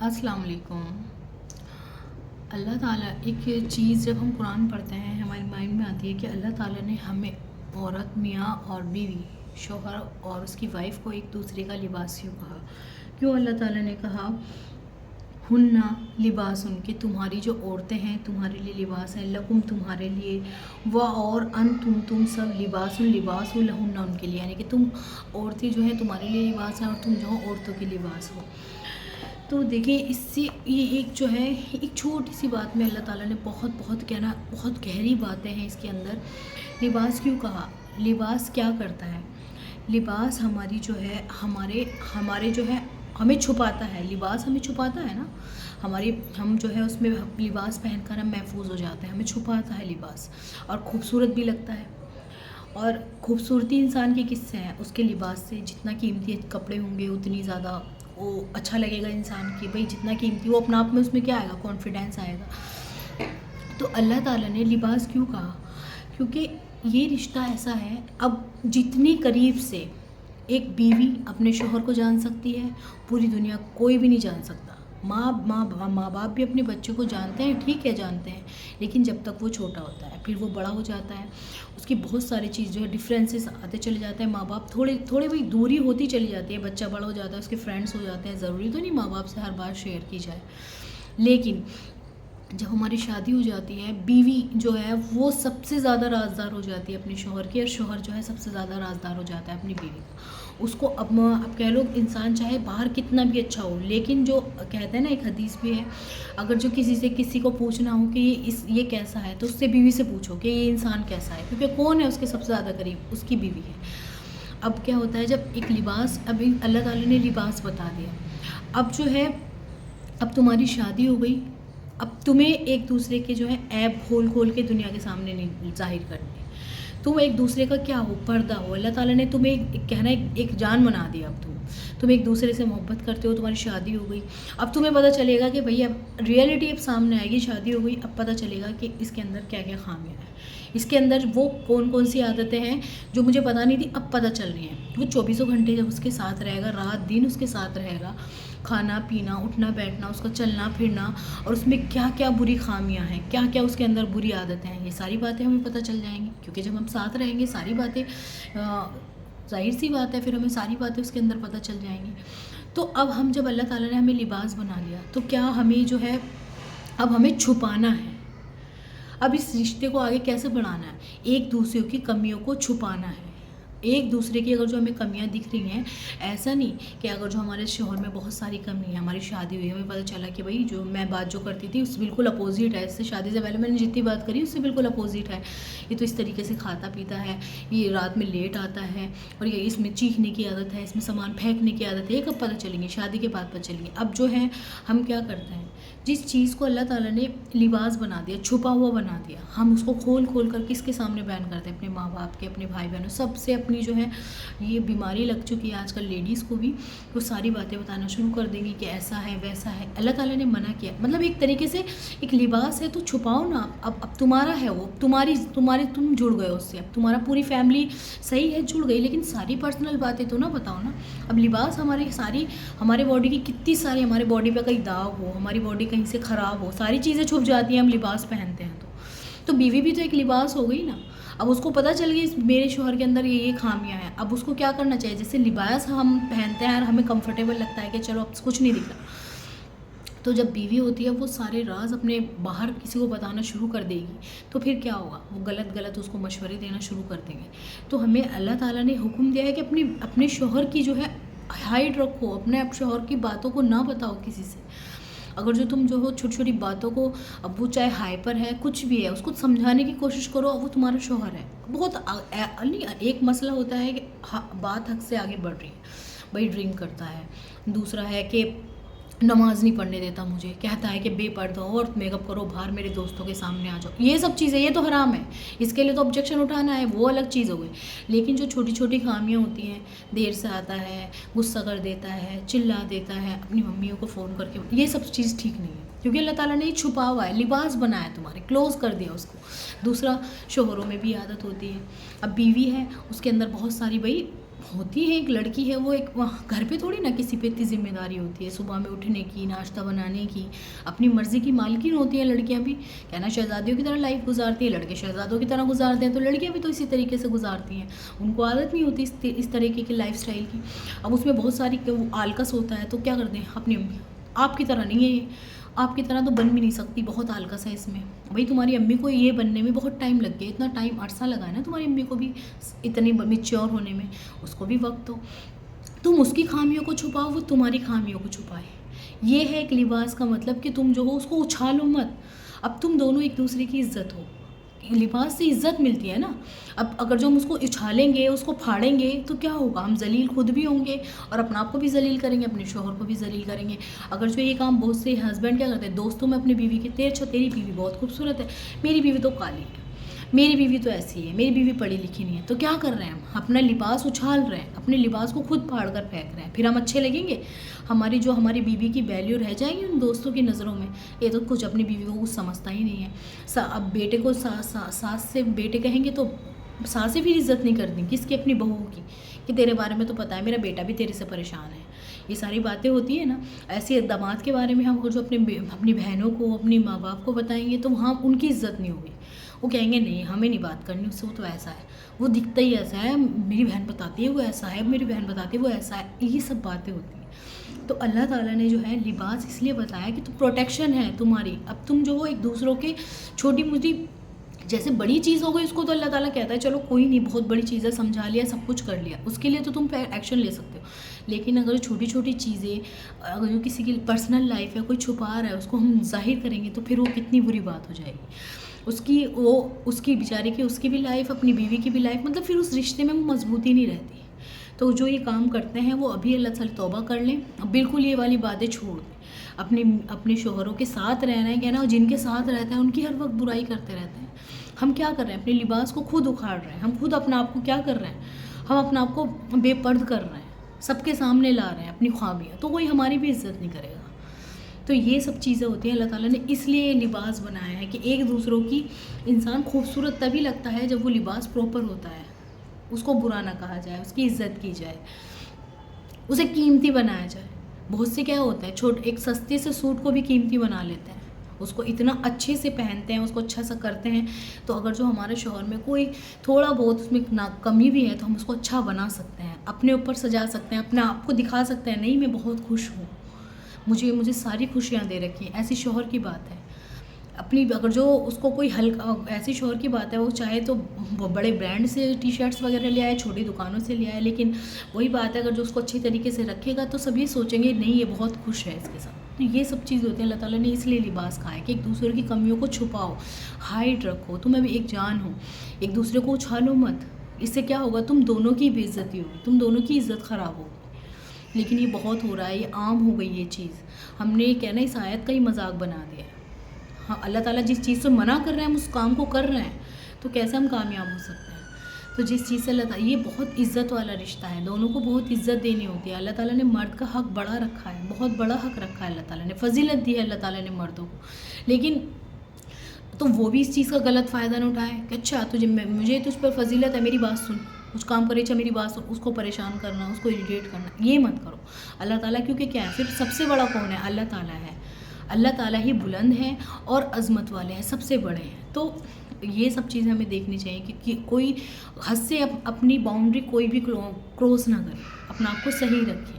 السلام علیکم۔ اللہ تعالیٰ ایک چیز جب ہم قرآن پڑھتے ہیں ہمارے مائنڈ میں آتی ہے کہ اللہ تعالیٰ نے ہمیں عورت، میاں اور بیوی، شوہر اور اس کی وائف کو ایک دوسرے کا لباس کیوں کہا؟ کیوں اللہ تعالیٰ نے کہا ہننا لباس، ان کے تمہاری جو عورتیں ہیں تمہارے لیے لباس ہے، لکم تمہارے لیے، و اور تم سب لباس لہن ان کے لیے، یعنی کہ تم عورتیں جو ہیں تمہارے لیے لباس ہیں اور تم جو ہو عورتوں کے لباس ہو۔ تو دیکھیں اس سے یہ ایک جو ہے ایک چھوٹی سی بات میں اللہ تعالیٰ نے بہت گہری باتیں ہیں اس کے اندر۔ لباس کیوں کہا؟ لباس کیا کرتا ہے؟ لباس ہماری جو ہے ہمارے جو ہے ہمیں چھپاتا ہے، لباس ہمیں چھپاتا ہے نا، ہم جو ہے اس میں لباس پہن کر ہم محفوظ ہو جاتے ہیں، ہمیں چھپاتا ہے لباس، اور خوبصورت بھی لگتا ہے۔ اور خوبصورتی انسان کی کس سے ہے؟ اس کے لباس سے۔ جتنا قیمتی کپڑے ہوں گے اتنی زیادہ وہ اچھا لگے گا انسان کی، بھئی جتنا قیمتی وہ اپنا آپ میں اس میں کیا آئے گا؟ کانفیڈینس آئے گا۔ تو اللہ تعالیٰ نے لباس کیوں کہا؟ کیونکہ یہ رشتہ ایسا ہے، اب جتنی قریب سے ایک بیوی اپنے شوہر کو جان سکتی ہے پوری دنیا کوئی بھی نہیں جان سکتا۔ ماں باپ بھی اپنے بچوں کو جانتے ہیں، ٹھیک ہے جانتے ہیں، لیکن جب تک وہ چھوٹا ہوتا ہے، پھر وہ بڑا ہو جاتا ہے، اس کی بہت ساری چیز جو ہے ڈفرینسز آتے چلے جاتے ہیں، ماں باپ تھوڑے بھی دوری ہوتی چلی جاتی ہے، بچہ بڑا ہو جاتا ہے، اس کے فرینڈس ہو جاتے ہیں، ضروری تو نہیں ماں باپ سے ہر بات شیئر کی جائے، لیکن جب ہماری شادی ہو جاتی ہے بیوی جو ہے وہ سب سے زیادہ رازدار ہو جاتی ہے اپنے شوہر کی، اور شوہر جو ہے سب سے زیادہ رازدار ہو جاتا ہے اپنی بیوی کا۔ اس کو اب کہہ لو انسان چاہے باہر کتنا بھی اچھا ہو، لیکن جو کہتے ہیں نا ایک حدیث بھی ہے، اگر جو کسی کو پوچھنا ہو کہ یہ کیسا ہے تو اس سے بیوی سے پوچھو کہ یہ انسان کیسا ہے، کیونکہ کون ہے اس کے سب سے زیادہ قریب؟ اس کی بیوی ہے۔ اب کیا ہوتا ہے جب ایک لباس، اب اللہ تعالیٰ نے لباس بتا دیا، اب جو ہے اب تمہاری شادی ہو گئی، اب تمہیں ایک دوسرے کے جو ہے عیب کھول کے دنیا کے سامنے نہیں ظاہر کرنے، تم ایک دوسرے کا کیا ہو؟ پردہ ہو۔ اللہ تعالیٰ نے تمہیں کہنا ایک جان بنا دیا، اب تم ایک دوسرے سے محبت کرتے ہو، تمہاری شادی ہو گئی، اب تمہیں پتہ چلے گا کہ بھئی اب ریئلٹی اب سامنے آئے گی، شادی ہو گئی، اب پتہ چلے گا کہ اس کے اندر کیا کیا خامیاں ہیں، اس کے اندر وہ کون سی عادتیں ہیں جو مجھے پتہ نہیں تھی اب پتہ چل رہی ہیں۔ وہ 24 گھنٹے جب اس کے ساتھ رہے گا، رات دن اس کے ساتھ رہے گا، کھانا پینا اٹھنا بیٹھنا، اس کا چلنا پھرنا، اور اس میں کیا کیا بری خامیاں ہیں، کیا کیا اس کے اندر بری عادتیں ہیں، یہ ساری باتیں ہمیں پتہ چل جائیں گی، کیونکہ جب ہم ساتھ رہیں گے ساری باتیں ظاہر سی بات ہے، پھر ہمیں ساری باتیں اس کے اندر پتہ چل جائیں گی۔ تو اب ہم جب اللہ تعالیٰ نے ہمیں لباس بنا لیا تو کیا ہمیں جو ہے اب ہمیں چھپانا ہے؟ اب اس رشتے کو آگے کیسے بڑھانا ہے؟ ایک دوسرے کی کمیوں کو چھپانا ہے۔ ایک دوسرے کی اگر جو ہمیں کمیاں دکھ رہی ہیں، ایسا نہیں کہ اگر جو ہمارے شوہر میں بہت ساری کمی ہے، ہماری شادی ہوئی، ہمیں پتہ چلا کہ بھئی جو میں بات جو کرتی تھی اس سے بالکل اپوزٹ ہے، اس سے شادی سے پہلے میں نے جتنی بات کری اس سے بالکل اپوزٹ ہے، یہ تو اس طریقے سے کھاتا پیتا ہے، یہ رات میں لیٹ آتا ہے، اور یہ اس میں چیخنے کی عادت ہے، اس میں سامان پھینکنے کی عادت ہے، یہ کب پتہ چلیں گے؟ شادی کے بعد پتہ چلیں گے۔ اب جو ہے ہم کیا کرتے ہیں، جس چیز کو اللہ تعالیٰ نے لباس بنا دیا، چھپا ہوا بنا دیا، ہم اس کو کھول کر کس کے سامنے بیان کرتے ہیں؟ اپنے ماں باپ کے، اپنے بھائی بہنوں، سب سے اپنی جو ہے یہ بیماری لگ چکی ہے آج کل لیڈیز کو بھی، وہ ساری باتیں بتانا شروع کر دیں گی کہ ایسا ہے ویسا ہے۔ اللہ تعالیٰ نے منع کیا، مطلب ایک طریقے سے ایک لباس ہے تو چھپاؤ نا، اب تمہارا ہے وہ، تم جڑ گئے اس سے، اب تمہارا پوری فیملی صحیح ہے جڑ گئی، لیکن ساری پرسنل باتیں تو نہ بتاؤ نا۔ اب لباس ہمارے باڈی کی کتنی ساری، ہمارے باڈی پہ کہیں داغ ہو، ہماری باڈی کہیں سے خراب ہو، ساری چیزیں چھپ جاتی ہیں ہم لباس پہنتے ہیں تو بیوی بھی تو ایک لباس ہو گئی نا۔ اب اس کو پتہ چل گئی میرے شوہر کے اندر یہ خامیاں ہیں، اب اس کو کیا کرنا چاہیے؟ جیسے لباس ہم پہنتے ہیں اور ہمیں کمفرٹیبل لگتا ہے کہ چلو اب کچھ نہیں دکھ رہا، تو جب بیوی ہوتی ہے وہ سارے راز اپنے باہر کسی کو بتانا شروع کر دے گی تو پھر کیا ہوگا؟ وہ غلط اس کو مشورے دینا شروع کر دیں گے۔ تو ہمیں اللہ تعالیٰ نے حکم دیا ہے کہ اپنے شوہر کی جو ہے ہائڈ رکھو، اپنے شوہر کی باتوں کو نہ بتاؤ کسی سے۔ اگر جو تم جو ہو چھوٹی چھوٹی باتوں کو، اب وہ چاہے ہائپر ہے کچھ بھی ہے، اس کو سمجھانے کی کوشش کرو، وہ تمہارا شوہر ہے، بہت ایک مسئلہ ہوتا ہے کہ بات حد سے آگے بڑھ رہی ہے، بھائی ڈرنک کرتا ہے، دوسرا ہے کہ نماز نہیں پڑھنے دیتا مجھے، کہتا ہے کہ بے پردہ ہو اور میک اپ کرو، باہر میرے دوستوں کے سامنے آ جاؤ، یہ سب چیزیں یہ تو حرام ہے، اس کے لیے تو آبجیکشن اٹھانا ہے، وہ الگ چیز ہو گئی، لیکن جو چھوٹی چھوٹی خامیاں ہوتی ہیں، دیر سے آتا ہے، غصہ کر دیتا ہے، چلا دیتا ہے، اپنی ممیوں کو فون کر کے، یہ سب چیز ٹھیک نہیں ہے، کیونکہ اللہ تعالیٰ نے یہ چھپا ہوا ہے، لباس بنایا تمہارے، کلوز کر دیا اس کو۔ دوسرا، شوہروں میں بھی عادت ہوتی ہے، اب بیوی ہے اس کے اندر بہت ساری بھائی ہوتی ہے ایک لڑکی ہے وہ ایک گھر پہ تھوڑی نا کسی پہ اتنی ذمہ داری ہوتی ہے، صبح میں اٹھنے کی، ناشتہ بنانے کی، اپنی مرضی کی مالکین ہوتی ہیں لڑکیاں بھی، کہنا شہزادیوں کی طرح لائف گزارتی ہیں، لڑکے شہزادوں کی طرح گزارتے ہیں، تو لڑکیاں بھی تو اسی طریقے سے گزارتی ہیں، ان کو عادت نہیں ہوتی اس طریقے کی لائف سٹائل کی. اب اس میں بہت ساری آلکس ہوتا ہے، تو کیا کرتے ہیں اپنی امی، آپ کی طرح نہیں ہے یہ، آپ کی طرح تو بن بھی نہیں سکتی، بہت آلکس ہے اس میں. بھائی تمہاری امی کو یہ بننے میں بہت ٹائم لگ گیا، اتنا ٹائم عرصہ لگا ہے نا تمہاری امی کو بھی اتنی میچور ہونے میں، اس کو بھی وقت ہو. تم اس کی خامیوں کو چھپاؤ، وہ تمہاری خامیوں کو چھپائے. یہ ہے ایک لباس کا مطلب کہ تم جو ہو اس کو اچھالو مت. اب تم دونوں ایک دوسرے کی عزت ہو، لباس سے عزت ملتی ہے نا. اب اگر جو ہم اس کو اچھالیں گے، اس کو پھاڑیں گے، تو کیا ہوگا؟ ہم ذلیل خود بھی ہوں گے اور اپنا آپ کو بھی ذلیل کریں گے، اپنے شوہر کو بھی ذلیل کریں گے. اگر جو یہ کام بہت سے ہسبینڈ کیا کرتے ہیں دوستوں میں اپنی بیوی کے، اچھا تیری بیوی بہت خوبصورت ہے، میری بیوی تو کالی ہے، میری بیوی تو ایسی ہے، میری بیوی پڑھی لکھی نہیں ہے، تو کیا کر رہے ہیں ہم؟ اپنا لباس اچھال رہے ہیں، اپنے لباس کو خود پھاڑ کر پھینک رہے ہیں. پھر ہم اچھے لگیں گے؟ ہماری بیوی کی ویلیو رہ جائے گی ان دوستوں کی نظروں میں. یہ تو کچھ اپنی بیوی کو کچھ سمجھتا ہی نہیں ہے. اب بیٹے کو ساس سے بیٹے کہیں گے تو ساسیں بھی عزت نہیں کرتی کس کی؟ اپنی بہو کی، کہ تیرے بارے میں تو پتہ ہے میرا بیٹا بھی تیرے سے پریشان ہے. یہ ساری باتیں ہوتی ہیں نا. ایسے داماد کے بارے میں ہم جو اپنی بہنوں کو، اپنی ماں باپ کو بتائیں گے تو وہاں ان کی عزت نہیں ہوگی. وہ کہیں گے نہیں ہمیں نہیں بات کرنی اس سے، وہ تو ایسا ہے، وہ دکھتا ہی ایسا ہے، میری بہن بتاتی ہے وہ ایسا ہے، میری بہن بتاتی ہے وہ ایسا ہے. یہ سب باتیں ہوتی ہیں. تو اللہ تعالیٰ نے جو ہے لباس اس لیے بتایا کہ تو پروٹیکشن ہے تمہاری. اب تم جو ہو ایک دوسروں کے چھوٹی موٹی، جیسے بڑی چیز ہو گئی اس کو تو اللہ تعالیٰ کہتا ہے چلو کوئی نہیں، بہت بڑی چیز ہے، سمجھا لیا، سب کچھ کر لیا، اس کے لیے تو تم ایکشن لے سکتے ہو. لیکن اگر چھوٹی چھوٹی چیزیں، اگر جو کسی کی پرسنل لائف ہے، کوئی چھپا رہا ہے، اس کو ہم ظاہر کریں گے تو پھر وہ کتنی بری بات ہو جائے گی. اس کی بیچاری کی، اس کی بھی لائف، اپنی بیوی کی بھی لائف، مطلب پھر اس رشتے میں مضبوطی نہیں رہتی. تو جو یہ کام کرتے ہیں وہ ابھی اللہ تعالیٰ توبہ کر لیں، بالکل یہ والی باتیں چھوڑ دیں. اپنے شوہروں کے ساتھ رہنا ہے، کہنا جن کے ساتھ رہتا ہے ان کی ہر وقت برائی کرتے رہتے ہیں. ہم کیا کر رہے ہیں؟ اپنے لباس کو خود اکھاڑ رہے ہیں. ہم خود اپنا آپ کو کیا کر رہے ہیں؟ ہم اپنا آپ کو بے پرد کر رہے ہیں، سب کے سامنے لا رہے ہیں اپنی خوامیاں، تو کوئی ہماری بھی عزت نہیں کرے گا. تو یہ سب چیزیں ہوتی ہیں. اللہ تعالیٰ نے اس لیے لباس بنایا ہے کہ ایک دوسروں کی، انسان خوبصورت تبھی لگتا ہے جب وہ لباس پراپر ہوتا ہے، اس کو برا نہ کہا جائے، اس کی عزت کی جائے، اسے قیمتی بنایا جائے. بہت سے کیا ہوتا ہے ایک سستے سے سوٹ کو بھی قیمتی بنا لیتے ہیں، اس کو اتنا اچھے سے پہنتے ہیں، اس کو اچھا سا کرتے ہیں. تو اگر جو ہمارے شوہر میں کوئی تھوڑا بہت اس میں کمی بھی ہے تو ہم اس کو اچھا بنا سکتے ہیں، اپنے اوپر سجا سکتے ہیں، اپنے آپ کو دکھا سکتے ہیں نہیں میں بہت خوش ہوں، مجھے ساری خوشیاں دے رکھی ہیں. ایسی شوہر کی بات ہے. اگر جو اس کو کوئی ایسی شوہر کی بات ہے، وہ چاہے تو بڑے برانڈ سے ٹی شرٹس وغیرہ لے آئے، چھوٹی دکانوں سے لے آئے، لیکن وہی بات ہے اگر جو اس کو اچھی طریقے سے رکھے گا تو سب یہ سوچیں گے نہیں یہ بہت خوش ہے اس کے ساتھ. تو یہ سب چیز ہوتی ہیں. اللہ تعالیٰ نے اس لیے لباس کہا ہے کہ ایک دوسرے کی کمیوں کو چھپاؤ، ہائڈ رکھو، تمہیں بھی ایک جان ہو، ایک دوسرے کو اچھالو مت. اس سے کیا ہوگا؟ تم دونوں کی بے عزتی ہوگی، تم دونوں کی عزت خراب ہوگی. لیکن یہ بہت ہو رہا ہے، یہ عام ہو گئی یہ چیز. ہم نے کہنا اس آیت کا ہی مذاق بنا دیا ہے. ہاں اللہ تعالیٰ جس چیز سے منع کر رہے ہیں ہم اس کام کو کر رہے ہیں، تو کیسے ہم کامیاب ہو سکتے ہیں؟ تو جس چیز سے اللہ تعالیٰ، یہ بہت عزت والا رشتہ ہے، دونوں کو بہت عزت دینی ہوتی ہے. اللہ تعالیٰ نے مرد کا حق بڑا رکھا ہے، بہت بڑا حق رکھا ہے. اللہ تعالیٰ نے فضیلت دی ہے اللہ تعالیٰ نے مردوں کو. لیکن تو وہ بھی اس چیز کا غلط فائدہ نہ اٹھائے کہ اچھا مجھے تجھ پر فضیلت ہے، میری بات سن، کچھ کام کرے اچھا میری بات سن، اس کو پریشان کرنا، اس کو اریٹیٹ کرنا، یہ مت کرو. اللہ تعالیٰ کیونکہ کیا ہے پھر سب سے بڑا کون ہے؟ اللہ تعالیٰ ہے. اللہ تعالیٰ ہی بلند ہیں اور عظمت والے ہیں، سب سے بڑے ہیں. تو یہ سب چیزیں ہمیں دیکھنی چاہیے کہ کوئی حد سے اپنی باؤنڈری کوئی بھی کروس نہ کرے، اپنا آپ کو صحیح رکھے.